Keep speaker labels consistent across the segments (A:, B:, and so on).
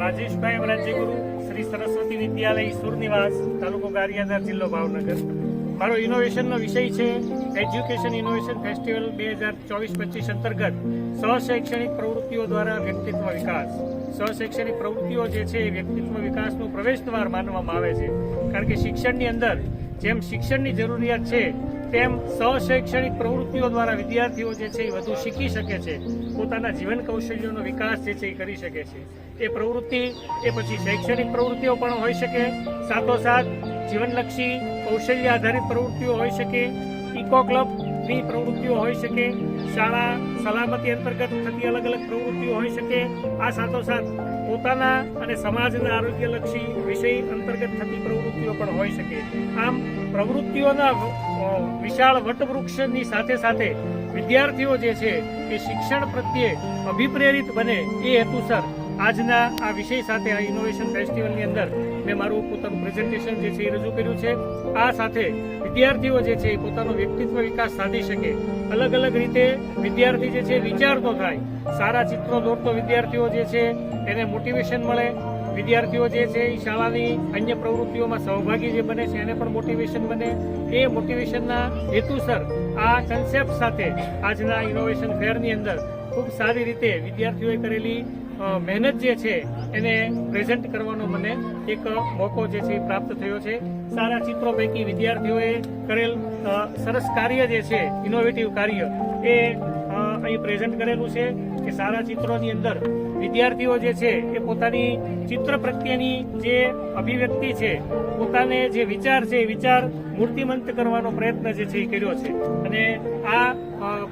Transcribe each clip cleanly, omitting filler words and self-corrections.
A: રાજેશભાઈ રાજ્યગુરુ શ્રી સરસ્વતી વિદ્યાલય ઈશ્વર નિવાસ તાલુકો ગારિયાધાર જિલ્લો ભાવનગર। મારો ઇનોવેશનનો વિષય છે એજ્યુકેશન ઇનોવેશન ફેસ્ટિવલ 2024-25 અંતર્ગત સહશૈક્ષણિક પ્રવૃત્તિઓ દ્વારા વ્યક્તિત્વ વિકાસ। સહશૈક્ષણિક પ્રવૃત્તિઓ જે છે એ વ્યક્તિત્વ વિકાસનું પ્રવેશદ્વાર માનવામાં આવે છે, કારણ કે શિક્ષણની અંદર જેમ શિક્ષણની જરૂરિયાત છે તેમ સહશૈક્ષણિક પ્રવૃત્તિઓ દ્વારા વિદ્યાર્થીઓ જે છે એ વધુ શીખી શકે છે, પોતાના જીવન કૌશલ્યોનો વિકાસ જે છે એ કરી શકે છે। એ પ્રવૃત્તિ એ પછી શૈક્ષણિક પ્રવૃત્તિઓ પણ હોઈ શકે, સાથોસાથ જીવનલક્ષી કૌશલ્ય આધારિત પ્રવૃત્તિઓ હોઈ શકે, ઇકો ક્લબની પ્રવૃત્તિઓ હોઈ શકે, શાળા સલામતી અંતર્ગત થતી અલગ અલગ પ્રવૃત્તિઓ હોઈ શકે। આ સાથોસાથ પોતાના અને સમાજના આરોગ્યલક્ષી વિષય અંતર્ગત થતી પ્રવૃત્તિઓ પણ હોઈ શકે। આમ પ્રવૃત્તિઓના વિશાળ વટવૃક્ષની સાથે સાથે વિદ્યાર્થીઓ જે છે એ શિક્ષણ પ્રત્યે અભિપ્રેરિત બને એ હેતુસર આજના આ વિષય સાથે આ ઇનોવેશન ફેસ્ટિવલની અંદર મેં મારું પોતાનું પ્રેઝન્ટેશન જે છે એ રજૂ કર્યું છે। આ સાથે વિદ્યાર્થીઓ જે છે એ પોતાનો વ્યક્તિત્વ વિકાસ સાધી શકે, અલગ અલગ રીતે વિદ્યાર્થી જે છે વિચારતો થાય, સારા ચિત્રો દોરતો વિદ્યાર્થીઓ જે છે એને મોટિવેશન મળે, વિદ્યાર્થીઓ જે છે એ શાળાની અન્ય પ્રવૃત્તિઓમાં સહભાગી જે બને છે એને પણ મોટિવેશન બને। એ મોટિવેશનના હેતુસર આ કન્સેપ્ટ સાથે આજના ઇનોવેશન ફેરની અંદર ખૂબ સારી રીતે વિદ્યાર્થીઓએ કરેલી મહેનત જે છે એને પ્રેઝન્ટ કરવાનો મને એક મોકો જે છે પ્રાપ્ત થયો છે। સારા ચિત્રો પૈકી વિદ્યાર્થીઓએ કરેલ સરસ કાર્ય જે છે, ઇનોવેટિવ કાર્ય, એ અહીં પ્રેઝન્ટ કરેલું છે કે સારા ચિત્રોની અંદર વિદ્યાર્થીઓ જે છે એ પોતાની ચિત્ર પ્રત્યેની જે અભિવ્યક્તિ છે, પોતાને જે વિચાર છે એ વિચાર મૂર્તિમંત કરવાનો પ્રયત્ન જે છે એ કર્યો છે। અને આ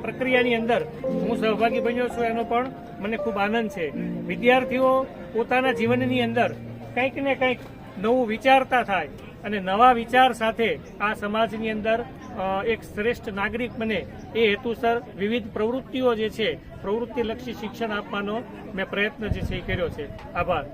A: પ્રક્રિયાની અંદર હું સહભાગી બન્યો છું, એનો પણ મને ખૂબ આનંદ છે। વિદ્યાર્થીઓ પોતાના જીવનની અંદર કંઈક ને કંઈક નવું વિચારતા થાય અને નવા વિચાર સાથે આ સમાજની અંદર એક શ્રેષ્ઠ નાગરિક બને એ હેતુસર વિવિધ પ્રવૃત્તિઓ જે છે, પ્રવૃત્તિલક્ષી શિક્ષણ આપવાનો મેં પ્રયત્ન જે છે એ કર્યો છે। આભાર।